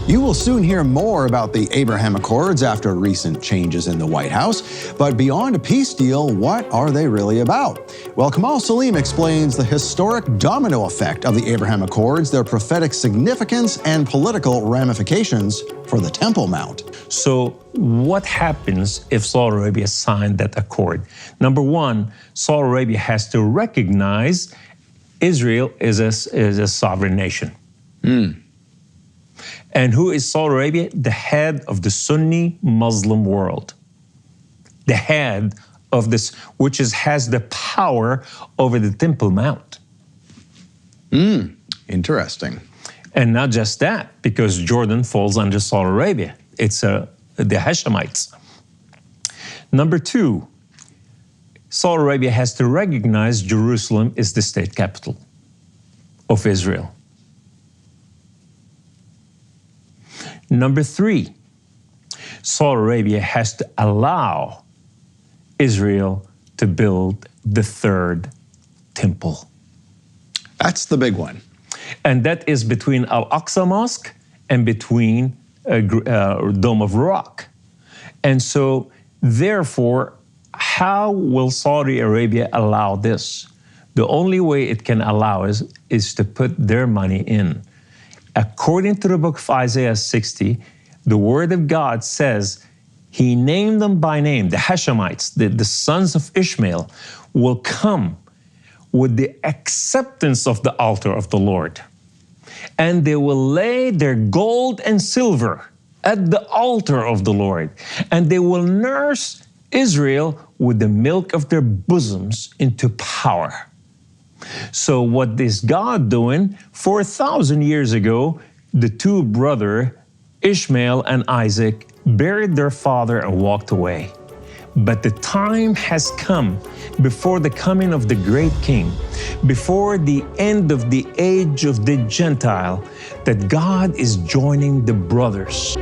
You will soon hear more about the Abraham Accords after recent changes in the White House. But beyond a peace deal, what are they really about? Well, Kamal Saleem explains the historic domino effect of the Abraham Accords, their prophetic significance, and political ramifications for the Temple Mount. So what happens if Saudi Arabia signed that accord? Number one, Saudi Arabia has to recognize Israel is a sovereign nation. And who is Saudi Arabia? The head of the Sunni Muslim world. The head of this, which has the power over the Temple Mount. Interesting. And not just that, because Jordan falls under Saudi Arabia. It's the Hashemites. Number two, Saudi Arabia has to recognize Jerusalem is the state capital of Israel. Number three, Saudi Arabia has to allow Israel to build the third temple. That's the big one. And that is between Al-Aqsa Mosque and between Dome of Rock. And so, therefore, how will Saudi Arabia allow this? The only way it can allow is to put their money in. According to the book of Isaiah 60, the word of God says, He named them by name, the Hashemites, the sons of Ishmael, will come with the acceptance of the altar of the Lord. And they will lay their gold and silver at the altar of the Lord. And they will nurse Israel with the milk of their bosoms into power. So what is God doing? 4,000 years ago, the two brothers, Ishmael and Isaac, buried their father and walked away. But the time has come before the coming of the great king, before the end of the age of the Gentile, that God is joining the brothers.